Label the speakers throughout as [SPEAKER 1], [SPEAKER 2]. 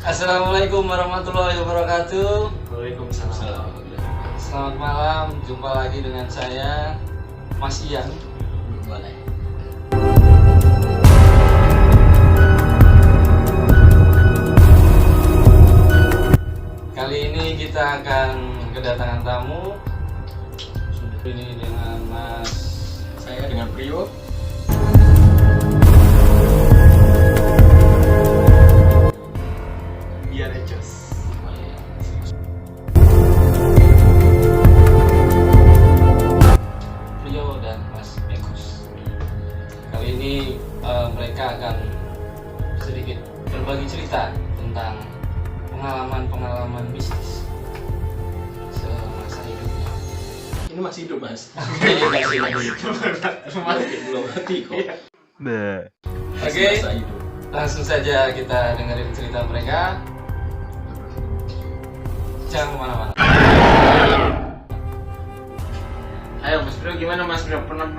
[SPEAKER 1] Assalamualaikum warahmatullahi wabarakatuh.
[SPEAKER 2] Waalaikumsalam.
[SPEAKER 1] Selamat malam, jumpa lagi dengan saya Mas Ian.
[SPEAKER 2] Boleh.
[SPEAKER 1] Kali ini kita akan kedatangan tamu. Ini dengan Mas.
[SPEAKER 2] Saya dengan Prio. Biar Ecos.
[SPEAKER 1] Rio dan Mas Ekos. Kali ini mereka akan sedikit berbagi cerita tentang pengalaman bisnis semasa hidupnya.
[SPEAKER 2] Ini masih hidup, Mas.
[SPEAKER 1] Belum
[SPEAKER 2] mati kok.
[SPEAKER 1] Oke, langsung saja kita dengerin cerita mereka. Jangan kemana-mana.
[SPEAKER 3] Ayo Mas Bro, gimana Mas Bro? Pernah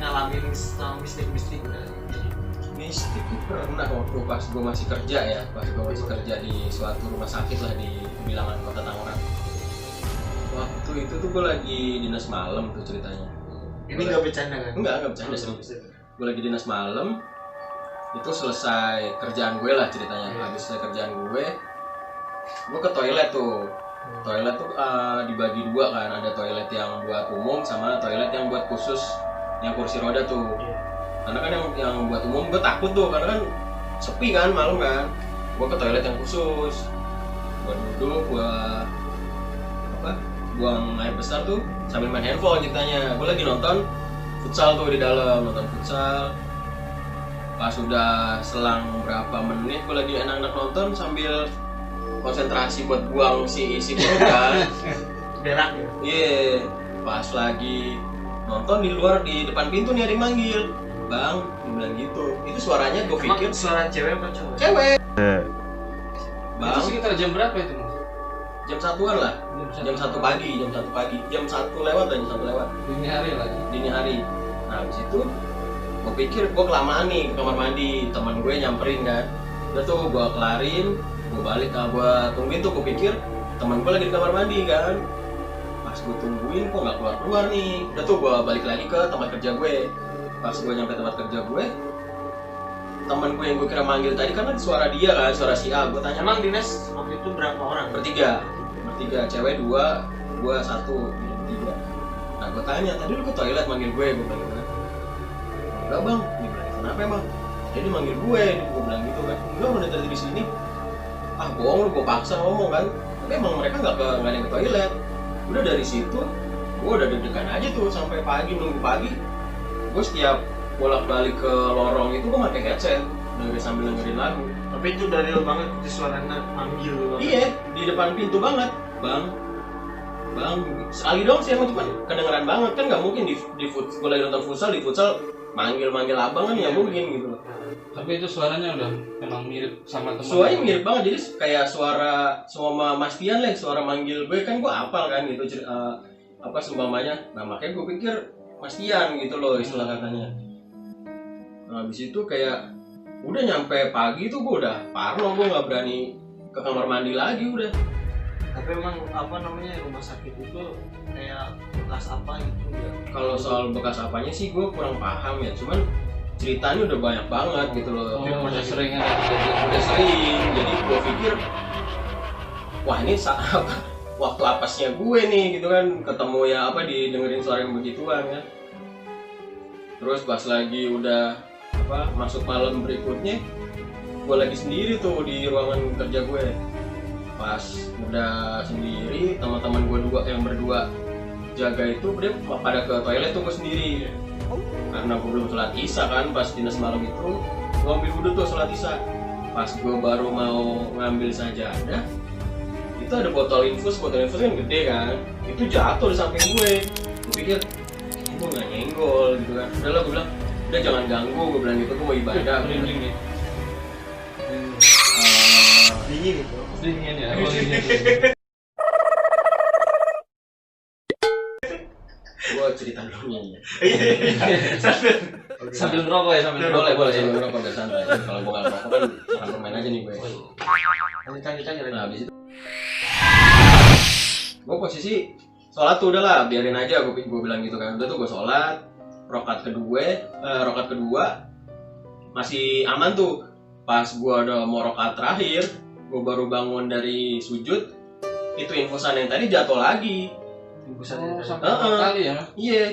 [SPEAKER 3] ngalamin mistik-mistik?
[SPEAKER 2] Mistik itu pernah waktu pas gue masih kerja ya. Pas gue masih kerja di suatu rumah sakit lah di bilangan Kota Tangerang. Waktu itu tuh gue lagi dinas malam tuh ceritanya.
[SPEAKER 3] Ini nggak bercanda kan?
[SPEAKER 2] Enggak bercanda serius. Gue lagi dinas malam. Itu selesai kerjaan gue lah ceritanya. Habis selesai kerjaan gue ke toilet tuh. Toilet tuh dibagi dua kan, ada toilet yang buat umum sama toilet yang buat khusus yang kursi roda tuh. Karena kan yang buat umum gue takut tuh, karena kan sepi kan malam kan. Gue ke toilet yang khusus, gue duduk, buang air besar tuh sambil main handphone ceritanya. Gue lagi nonton futsal tuh di dalam, nonton futsal. Pas udah selang berapa menit gue lagi enak-enak nonton sambil konsentrasi buat buang si perut kan.
[SPEAKER 3] Berak ya?
[SPEAKER 2] Iya, pas lagi nonton di luar di depan pintu nih ada yang manggil, "Bang," dia bilang gitu. Itu suaranya gue pikir
[SPEAKER 3] suara cewek apa cowok?
[SPEAKER 2] cewek. Bang,
[SPEAKER 1] Itu sekitar jam berapa itu, Mas?
[SPEAKER 2] jam 1-an lah. Jam 1 pagi. Jam 1 lewat dan jam 1 lewat.
[SPEAKER 1] Dini hari lagi.
[SPEAKER 2] Dini hari. Nah, habis itu gue pikir gue kelamaan nih ke kamar mandi. Teman gue nyamperin kan. Udah tuh gue kelarin, gue balik, gue tungguin tuh, gue pikir teman gue lagi di kamar mandi kan. Pas gue tungguin kok nggak keluar nih. Udah tuh gue balik lagi ke tempat kerja gue. Pas gue nyampe tempat kerja gue, teman gue yang gue kira manggil tadi kan suara dia kan, suara si A. Gue tanya,
[SPEAKER 3] Emang dinas waktu itu berapa orang?
[SPEAKER 2] bertiga, cewek 2, gue 1, jadi bertiga. Nah gue tanya, tadi lu ke toilet manggil gue bilang gitu kan. Enggak bang, dia bilang, kenapa emang? Jadi manggil gue bilang gitu kan. Enggak, udah tadi di sini. Ah bohong lu, gue paksa ngomong kan. Tapi emang mereka nggak ada yang ke toilet. Udah dari situ, gue udah deg-degan aja tuh sampai pagi, nunggu pagi. Gue setiap bolak-balik ke lorong itu gue pakai headset, sambil dengerin lagu.
[SPEAKER 3] Tapi itu dari lo banget, itu suaranya manggil lo banget.
[SPEAKER 2] Iya, di depan pintu banget, bang. Sekali dong sih emang, cuman kedengeran banget kan, nggak mungkin gue lagi nonton futsal, di futsal manggil abang kan nggak mungkin gitu loh.
[SPEAKER 1] Tapi itu suaranya udah memang mirip sama teman.
[SPEAKER 2] Suaranya mirip banget, jadi kayak suara Mas Tian lah, suara manggil gue kan gue hafal kan gitu, seumpamanya. Nah makanya gue pikir Mas Tian gitu loh istilah katanya. Nah, habis itu kayak udah nyampe pagi tuh gue udah parno, gue nggak berani ke kamar mandi lagi udah.
[SPEAKER 3] Tapi emang rumah sakit itu kayak bekas apa gitu ya?
[SPEAKER 2] Kalau soal bekas apanya sih gue kurang paham ya, cuman ceritanya udah banyak banget gitu loh.
[SPEAKER 1] Udah sering ada kejadian.
[SPEAKER 2] Udah sering, jadi gue pikir wah ini waktu apesnya gue nih gitu kan, ketemu ya didengerin suara yang begituan kan. Terus pas lagi udah masuk malam berikutnya, gue lagi sendiri tuh di ruangan kerja gue. Pas udah sendiri, teman-teman gue yang berdua jaga itu dia pada ke toilet tuh, gue sendiri. Karena gue belum sholat isya kan, pas dinas malam itu gue ambil wudhu tuh sholat isya. Pas gue baru mau ngambil sajadah, itu ada botol infus kan gede kan, itu jatuh di samping gue. Gue pikir gue nggak nyenggol gitu kan. Udah lah, gue bilang udah jangan ganggu, gue bilang gitu, gue mau ibadah.
[SPEAKER 1] Dingin
[SPEAKER 3] Gitu.
[SPEAKER 1] Dingin ya.
[SPEAKER 2] Gue cerita dulu nih.
[SPEAKER 1] Sambil ngerokok ya, sambil ngerokok.
[SPEAKER 2] Boleh sambil ngerokok, biar santai. Kalau gue nggak ngerokok kan makan permen aja nih gue.
[SPEAKER 1] Oh, iya.
[SPEAKER 3] Lanjut aja
[SPEAKER 2] Nah,
[SPEAKER 3] lagi.
[SPEAKER 2] habis itu gue posisi sholat tuh udah lah, biarin aja, gue bilang gitu kan. Udah tuh gue sholat, rokat kedua masih aman tuh. Pas gue udah mau rokat terakhir, gue baru bangun dari sujud, itu infusan yang tadi jatuh lagi.
[SPEAKER 1] Oh, sampai 4 kali ya?
[SPEAKER 2] Iya.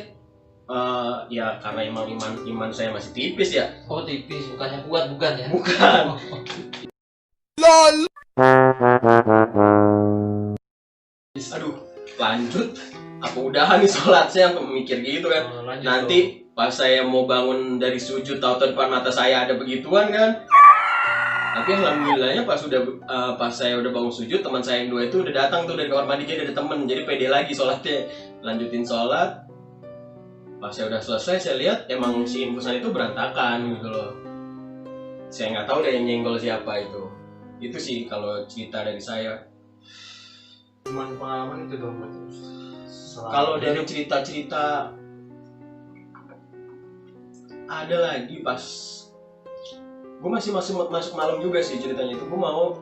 [SPEAKER 2] Ya karena emang iman saya masih tipis ya.
[SPEAKER 1] Oh, tipis, bukannya kuat, bukan ya?
[SPEAKER 2] Bukan. Aduh, lanjut apa udahan nih sholat, saya mikir gitu kan.
[SPEAKER 3] Lanjut
[SPEAKER 2] Nanti pas saya mau bangun dari sujud, tahu depan mata saya ada begituan kan. Tapi alhamdulillahnya pas saya udah bangun sujud, teman saya yang 2 itu udah datang tuh dari kamar mandi, jadi ada temen, jadi pede lagi sholatnya. Lanjutin sholat. Pas saya udah selesai, saya lihat emang si infusan itu berantakan gitu loh. Saya nggak tahu deh yang nyenggol siapa itu. Itu sih kalau cerita dari saya.
[SPEAKER 3] Cuman pengalaman itu dong berarti.
[SPEAKER 2] Kalau dari cerita-cerita ada lagi pas gue masih masuk malam juga sih ceritanya itu. Gue mau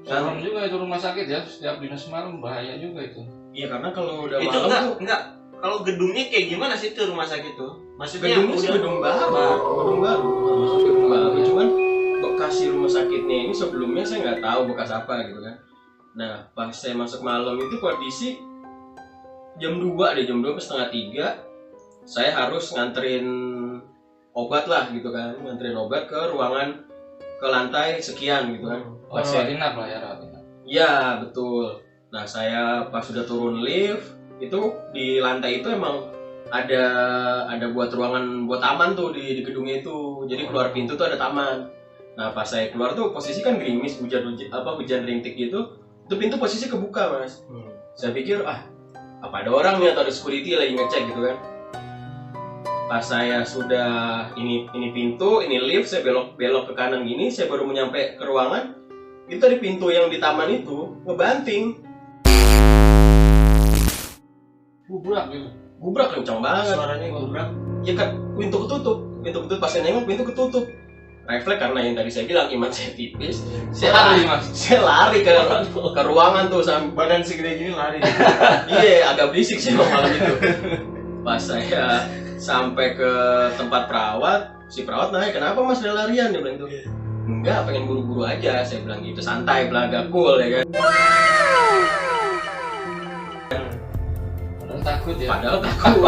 [SPEAKER 1] Serem juga itu rumah sakit ya, setiap dinas malam bahaya juga itu.
[SPEAKER 2] iya karena kalau udah
[SPEAKER 3] itu
[SPEAKER 2] malam tuh
[SPEAKER 3] enggak. Kalau gedungnya kayak gimana sih tuh rumah sakit tuh? Maksudnya
[SPEAKER 2] gedungnya sih gedung baru, masuk gedung baru. Cuman bekas si rumah sakitnya ini sebelumnya saya nggak tahu bekas apa gitu kan. Nah pas saya masuk malam itu kondisi jam 2 setengah 3, saya harus nganterin obat lah gitu kan, nganterin obat ke ruangan ke lantai sekian gitu kan.
[SPEAKER 1] Oh, rawat inap lah ya, rawat inap.
[SPEAKER 2] Iya betul. Nah saya pas sudah turun lift itu di lantai itu emang ada buat ruangan buat taman tuh di gedungnya itu. Jadi keluar pintu tuh ada taman. Nah pas saya keluar tuh posisi kan gerimis, hujan rintik gitu. Itu pintu posisi kebuka mas. Saya pikir apa ada orang nih atau ada security lagi ngecek gitu kan. Pas saya sudah ini pintu, ini lift, saya belok ke kanan gini, saya baru nyampe ke ruangan. Itu di pintu yang di taman itu ngebanting. Gubrak kencang banget.
[SPEAKER 3] Suaranya gubrak.
[SPEAKER 2] Ya kan pintu ketutup pas saya nengok pintu ketutup. Refleks karena yang tadi saya bilang iman saya tipis. Saya lari ke ruangan tuh sampai
[SPEAKER 3] Badan segede gini lari.
[SPEAKER 2] iya agak berisik sih malam itu. Pas saya sampai ke tempat perawat, si perawat nanya kenapa mas udah larian, dia bilang gitu. Enggak, pengen buru-buru aja, saya bilang gitu, santai, belaga, cool ya kan.
[SPEAKER 1] Takut ya?
[SPEAKER 2] Padahal takut.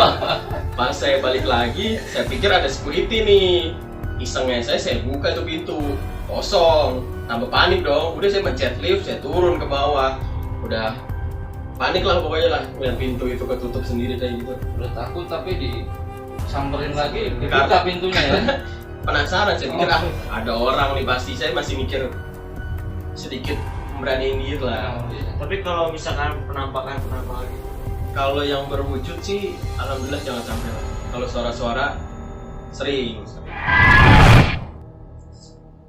[SPEAKER 2] Pas saya balik lagi, saya pikir ada security nih. Isengnya saya buka itu pintu, kosong. Tambah panik dong, udah saya mencet lift, saya turun ke bawah. Udah panik lah pokoknya lah, lihat pintu itu ketutup sendiri kayak gitu.
[SPEAKER 1] Udah takut tapi disamperin lagi, dibuka pintunya ya?
[SPEAKER 2] Penasaran, saya pikir ada orang nih pasti. Saya masih mikir sedikit memberaniin diri lah.
[SPEAKER 3] Tapi kalau misalkan penampakan gitu.
[SPEAKER 2] Kalau yang berwujud sih, alhamdulillah jangan sampai lah. Kalau suara-suara sering.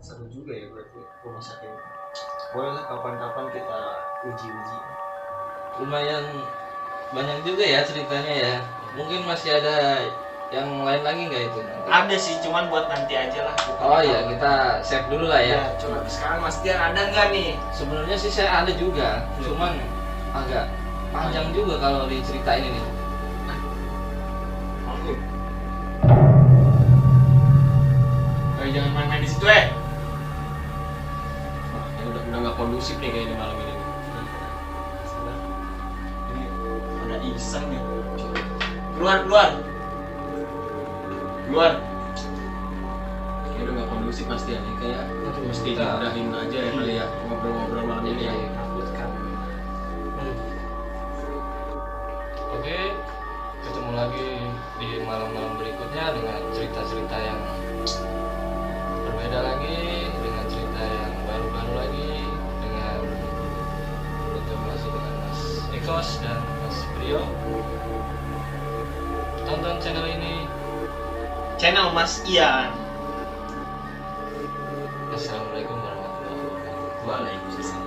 [SPEAKER 3] Seru juga ya berarti rumah sakit. Boleh lah kapan-kapan kita uji-uji.
[SPEAKER 1] Lumayan banyak juga ya ceritanya ya. Mungkin masih ada yang lain lagi nggak itu?
[SPEAKER 3] Ada sih, cuman buat nanti aja lah.
[SPEAKER 1] Oh iya, kita save dulu lah ya.
[SPEAKER 3] Ya, coba sekarang Mas Dian ada nggak nih?
[SPEAKER 1] Sebenarnya sih saya ada juga, cuman agak panjang juga kalau diceritain ini.
[SPEAKER 3] Jangan main-main di situ
[SPEAKER 2] Wah, ya udah nggak kondusif nih kayaknya malam ini.
[SPEAKER 3] Ini ada iseng ya. Keluar.
[SPEAKER 2] Ya udah nggak kondusif pasti ya, kayak mesti diudahin aja ya kali ya ngobrol-ngobrol malam ini ya.
[SPEAKER 1] Oke, ketemu lagi di malam-malam berikutnya dengan cerita-cerita yang berbeda lagi, dengan cerita yang baru-baru lagi, dengan berinteraksi dengan Mas Ekos dan Mas Brio. Tonton channel ini.
[SPEAKER 3] Channel Mas Ian.
[SPEAKER 1] Assalamualaikum warahmatullahi wabarakatuh.
[SPEAKER 2] Waalaikumsalam.